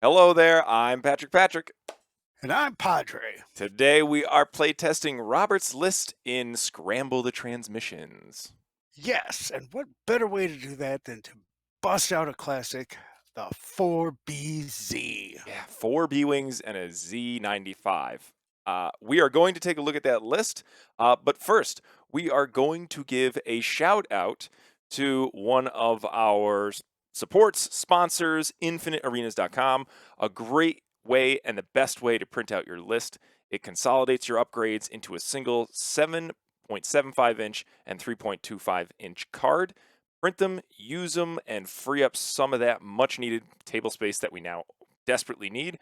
Hello there, I'm Patrick. And I'm Padre. Today we are playtesting Robert's List in Scramble the Transmissions. Yes, and what better way to do that than to bust out a classic, the 4BZ. Yeah, 4 B-Wings and a Z95. We are going to take a look at that list, but first, we are going to give a shout out to one of our supports, sponsors, InfiniteArenas.com, a great way and the best way to print out your list. It consolidates your upgrades into a single 7.75-inch and 3.25-inch card. Print them, use them, and free up some of that much needed table space that we now desperately need.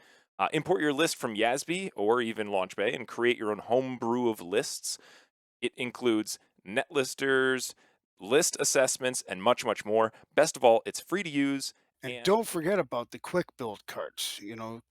Import your list from Yasby or even LaunchBay and create your own home brew of lists. It includes net listers, list assessments, and much, much more. Best of all, it's free to use. And And don't forget about the quick build cards.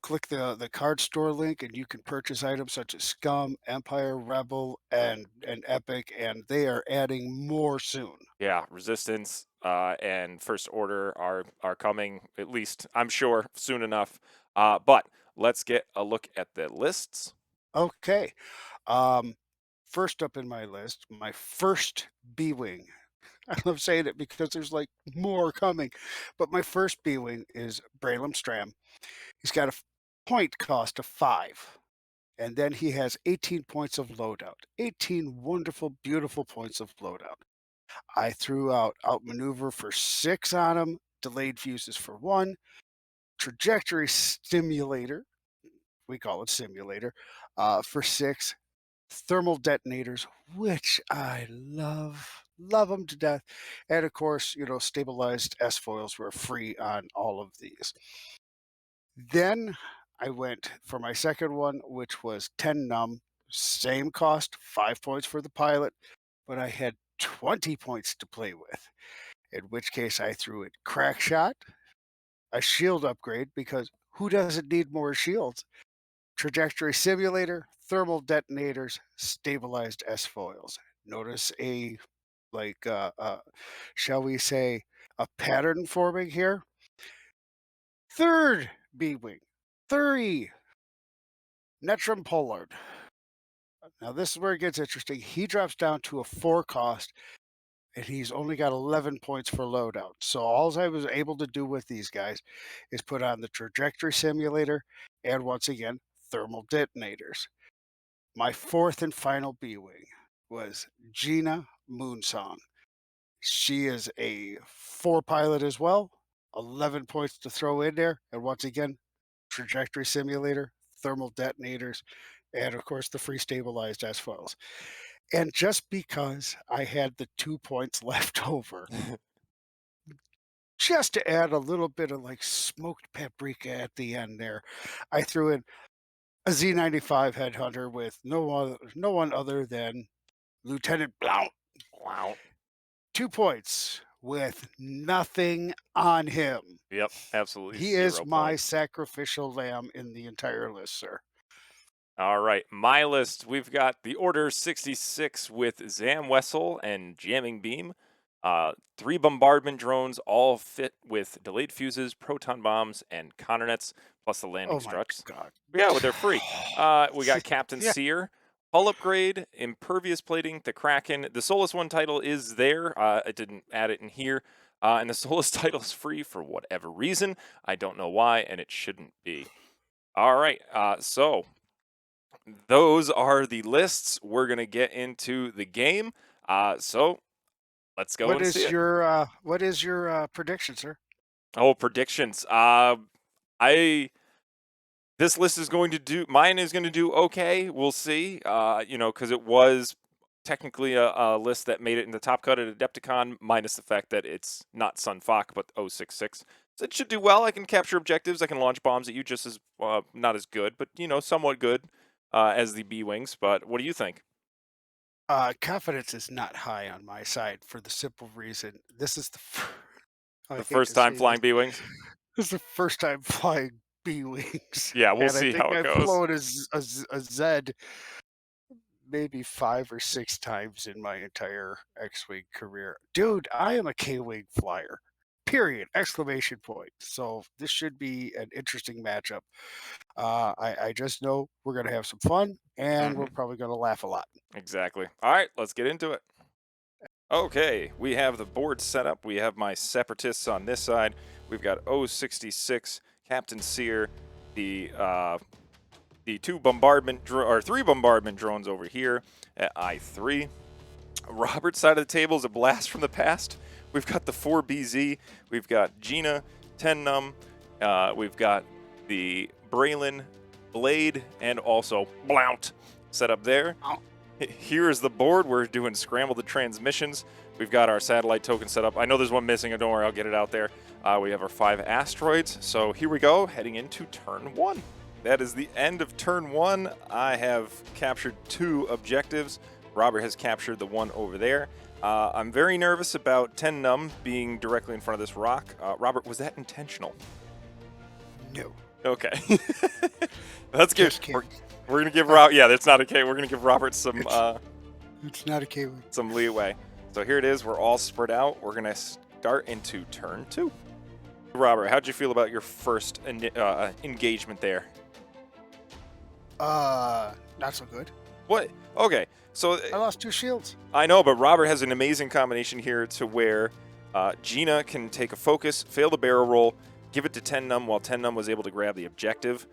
Click the card store link and you can purchase items such as Scum, Empire, Rebel, and Epic, and they are adding more soon. yeah, Resistance and First Order are coming, at least I'm sure, soon enough. But let's get a look at the lists. Okay. Um, First up in my list, my first B-Wing. I love saying it because there's like more coming. But my first B-Wing is Braylon Stram. He's got a point cost of 5. And then he has 18 points of loadout. 18 wonderful, beautiful points of loadout. I threw out outmaneuver for 6 on him, delayed fuses for 1, trajectory stimulator, we call it simulator, for 6, thermal detonators, which I love them to death. And of course, stabilized S foils were free on all of these. Then I went for my second one, which was 10 num, same cost, 5 points for the pilot, but I had 20 points to play with. In which case I threw in crack shot, a shield upgrade, because who doesn't need more shields? Trajectory simulator, thermal detonators, stabilized S foils. Notice a like shall we say a pattern forming here. Third B wing, 3 Netrum Pollard. Now this is where it gets interesting. He drops down to a 4 cost and he's only got 11 points for loadout. So all I was able to do with these guys is put on the trajectory simulator and once again thermal detonators. My fourth and final B wing was Gina Moonsong. She is a 4 pilot as well, 11 points to throw in there, and once again, trajectory simulator, thermal detonators, and of course the free stabilized S foils. And just because I had the 2 points left over, just to add a little bit of like smoked paprika at the end there, I threw in a Z95 headhunter with no one other than Lieutenant Blount. Wow. 2 points with nothing on him. Yep, absolutely He is 0 my points. sacrificial lamb in the entire list, sir. All right, my list. We've got the Order 66 with Zam Wessel and Jamming Beam. 3 bombardment drones, all fit with delayed fuses, proton bombs, and counter nets, plus the landing Oh my struts. god. Yeah, well, they're free. We got Captain Yeah. Sear, hull upgrade, impervious plating, the Kraken. The Solus one title is there. I didn't add it in here. And the Solus title is free for whatever reason. I don't know why, and it shouldn't be. All right, so those are the lists. We're going to get into the game. So let's go and see it. What is your prediction, sir? Oh, predictions. I this list is going to do mine is going to do okay. We'll see. Because it was technically a list that made it in the top cut at Adepticon, minus the fact that it's not Sun Fox but 066. So it should do well. I can capture objectives. I can launch bombs at you just as not as good, but somewhat good as the B wings. But what do you think? Confidence is not high on my side for the simple reason this is I The hate first to time say this. flying B wings. This is the first time flying B wings, Yeah, we'll and I see think how it I've goes. flown a Z maybe 5 or 6 times in my entire X-wing career. Dude, I am a K-wing flyer. period, exclamation point. So this should be an interesting matchup. I just know we're going to have some fun and we're Mhm. probably going to laugh a lot. Exactly. All right, let's get into it. Okay, we have the board set up. We have my Separatists on this side. We've got 066, Captain Sear, the three bombardment drones over here at I3. Robert's side of the table is a blast from the past. We've got the 4BZ. We've got Gina, Tennum. We've got the Braylon, Blade, and also Blount set up there. Oh, Here is the board. We're doing Scramble the transmissions. We've got our satellite token set up. I know there's one missing. Don't worry, I'll get it out there. We have our 5 asteroids. So here we go, heading into turn 1. That is the end of turn 1. I have captured 2 objectives. Robert has captured the one over there. I'm very nervous about Tennum being directly in front of this rock. Robert, was that intentional? no. Okay. That's good. Just kidding. We're gonna give Robert. Yeah, that's not okay. We're gonna give Robert some It's not a Kiwi. some leeway. So here it is. We're all spread out. We're gonna start into turn 2. Robert, how'd you feel about your first engagement there? Not so good. What? Okay. So I lost 2 shields. I know, but Robert has an amazing combination here to where Gina can take a focus, fail the barrel roll, give it to Tennum while Tennum was able to grab the objective.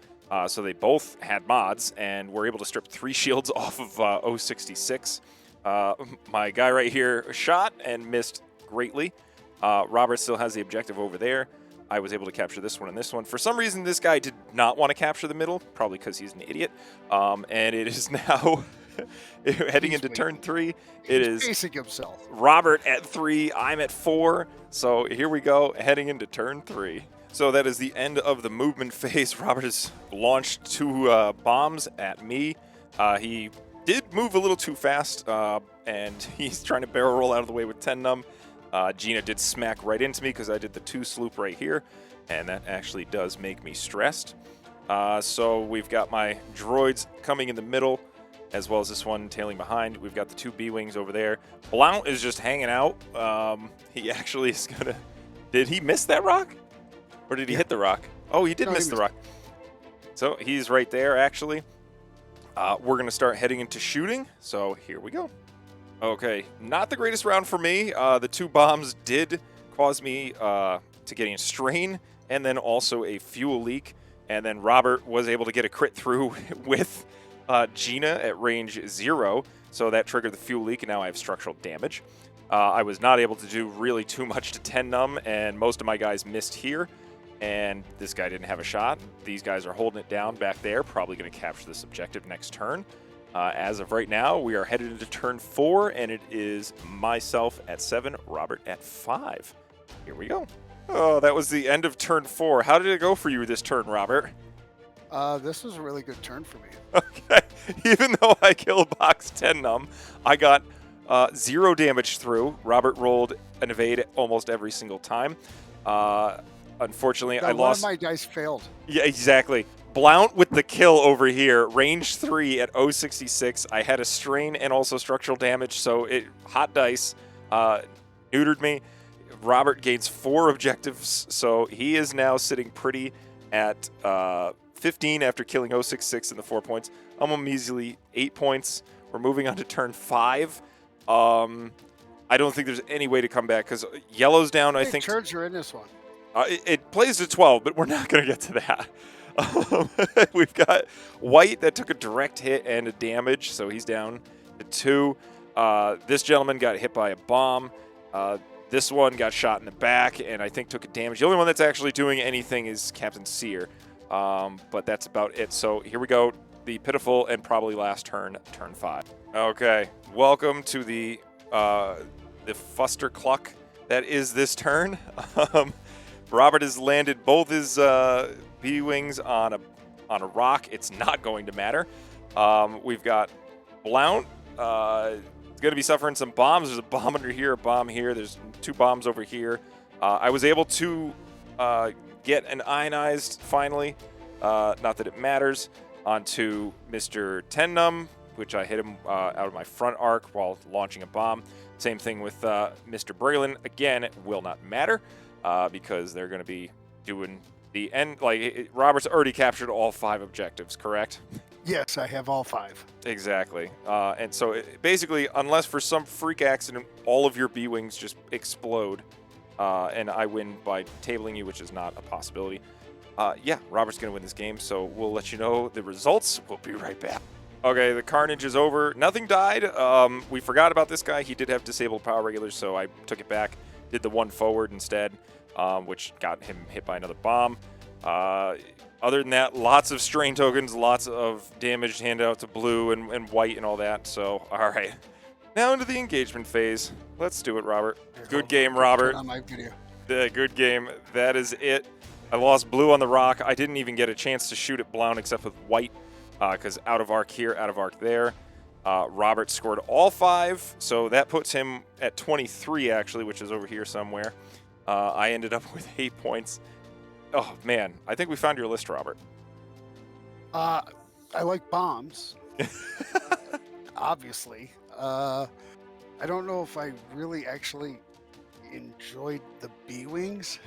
So they both had mods and were able to strip 3 shields off of 066. My guy right here shot and missed greatly. Robert still has the objective over there. I was able to capture this one and this one. For some reason, this guy did not want to capture the middle, probably because he's an idiot. And it is now heading into turn 3. It is Facing himself. Robert at 3. I'm at 4. So here we go, heading into turn 3. So that is the end of the movement phase. Robert has launched 2 bombs at me. He did move a little too fast, and he's trying to barrel roll out of the way with Tennum. Gina did smack right into me because I did the 2 sloop right here, and that actually does make me stressed. So we've got my droids coming in the middle, as well as this one tailing behind. We've got the 2 B-Wings over there. Blount is just hanging out. He actually is going to... Did he miss that rock? Or did he hit the rock? Oh, he did miss the rock. So he's right there, actually. We're going to start heading into shooting. So here we go. Okay, not the greatest round for me. The 2 bombs did cause me to get a strain and then also a fuel leak. And then Robert was able to get a crit through with Gina at range 0. So that triggered the fuel leak, and now I have structural damage. I was not able to do really too much to Tennum, and most of my guys missed here. And this guy didn't have a shot. These guys are holding it down back there, probably going to capture this objective next turn. As of right now, we are headed into turn 4, and it is myself at 7, Robert at 5. Here we go. Oh, that was the end of turn 4. How did it go for you this turn, Robert? This was a really good turn for me. Okay. Even though I killed box Tennum, I got 0 damage through. Robert rolled an evade almost every single time. Unfortunately, I lost. One of my dice failed. Yeah, exactly. Blount with the kill over here, range 3 at 066. I had a strain and also structural damage, so it hot dice neutered me. Robert gains 4 objectives, so he is now sitting pretty at 15 after killing 066 in the 4 points. I'm a measly 8 points. We're moving on to turn 5. I don't think there's any way to come back because yellow's down. I think turns are in this one. It plays to 12, but we're not going to get to that. We've got white that took a direct hit and a damage, so he's down to 2. This gentleman got hit by a bomb. This one got shot in the back and I think took a damage. The only one that's actually doing anything is Captain Sear, but that's about it. So here we go. The pitiful and probably last turn, turn 5. Okay, welcome to the Fuster Cluck that is this turn. Robert has landed both his B-Wings on a rock. It's not going to matter. We've got Blount. It's going to be suffering some bombs. There's a bomb under here, a bomb here. There's 2 bombs over here. I was able to get an ionized finally. Not that it matters. Onto Mr. Tennum, which I hit him out of my front arc while launching a bomb. Same thing with Mr. Braylon. Again, it will not matter. because they're going to be doing the end. Like Robert's already captured all 5 objectives, correct? Yes, I have all 5. Exactly. And so basically, unless for some freak accident all of your B wings just explode, and I win by tabling you, which is not a possibility. Yeah, Robert's going to win this game, so we'll let you know the results. We'll be right back. Okay, the carnage is over. Nothing died. We forgot about this guy. He did have disabled power regulars, so I took it back. Did the one forward instead, which got him hit by another bomb. Other than that, lots of strain tokens, lots of damage handed out to blue and white and all that. So, all right. Now into the engagement phase. Let's do it, Robert. Here, Good hold on, game, let me turn Robert. on my video. Good game. That is it. I lost blue on the rock. I didn't even get a chance to shoot at Blount except with white, because out of arc here, out of arc there. Robert scored all 5, so that puts him at 23, actually, which is over here somewhere. I ended up with 8 points. Oh, man. I think we found your list, Robert. I like bombs, obviously. I don't know if I really actually enjoyed the B-Wings.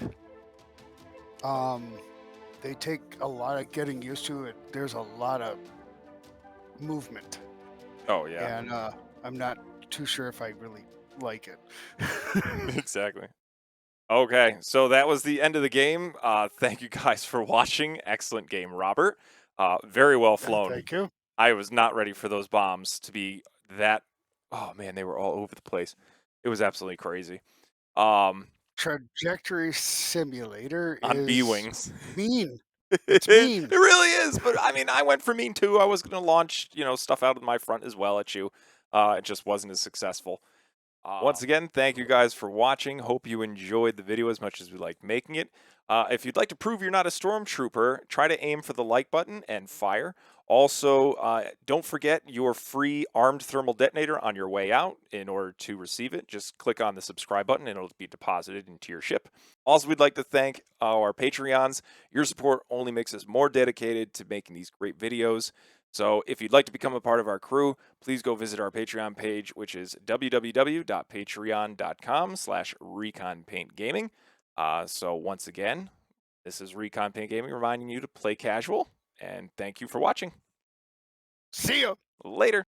They take a lot of getting used to it. There's a lot of movement, Oh, yeah. and I'm not too sure if I really like it. Exactly. Okay, so that was the end of the game. Thank you guys for watching. Excellent game, Robert. Very well flown. Thank you. I was not ready for those bombs to be that. Oh man, they were all over the place. It was absolutely crazy. Um, Trajectory simulator on B is wings. mean. It's it mean. really is. But I mean, I went for mean too. I was gonna launch, stuff out of my front as well at you. It just wasn't as successful. Once again, thank you guys for watching. Hope you enjoyed the video as much as we liked making it. If you'd like to prove you're not a stormtrooper, try to aim for the like button and fire. Also, don't forget your free armed thermal detonator on your way out. In order to receive it, just click on the subscribe button and it'll be deposited into your ship. Also, we'd like to thank our Patreons. Your support only makes us more dedicated to making these great videos. So if you'd like to become a part of our crew, please go visit our Patreon page, which is www.patreon.com/ReconPaintGaming. So once again, this is Recon Paint Gaming reminding you to play casual, and thank you for watching. See ya. Later.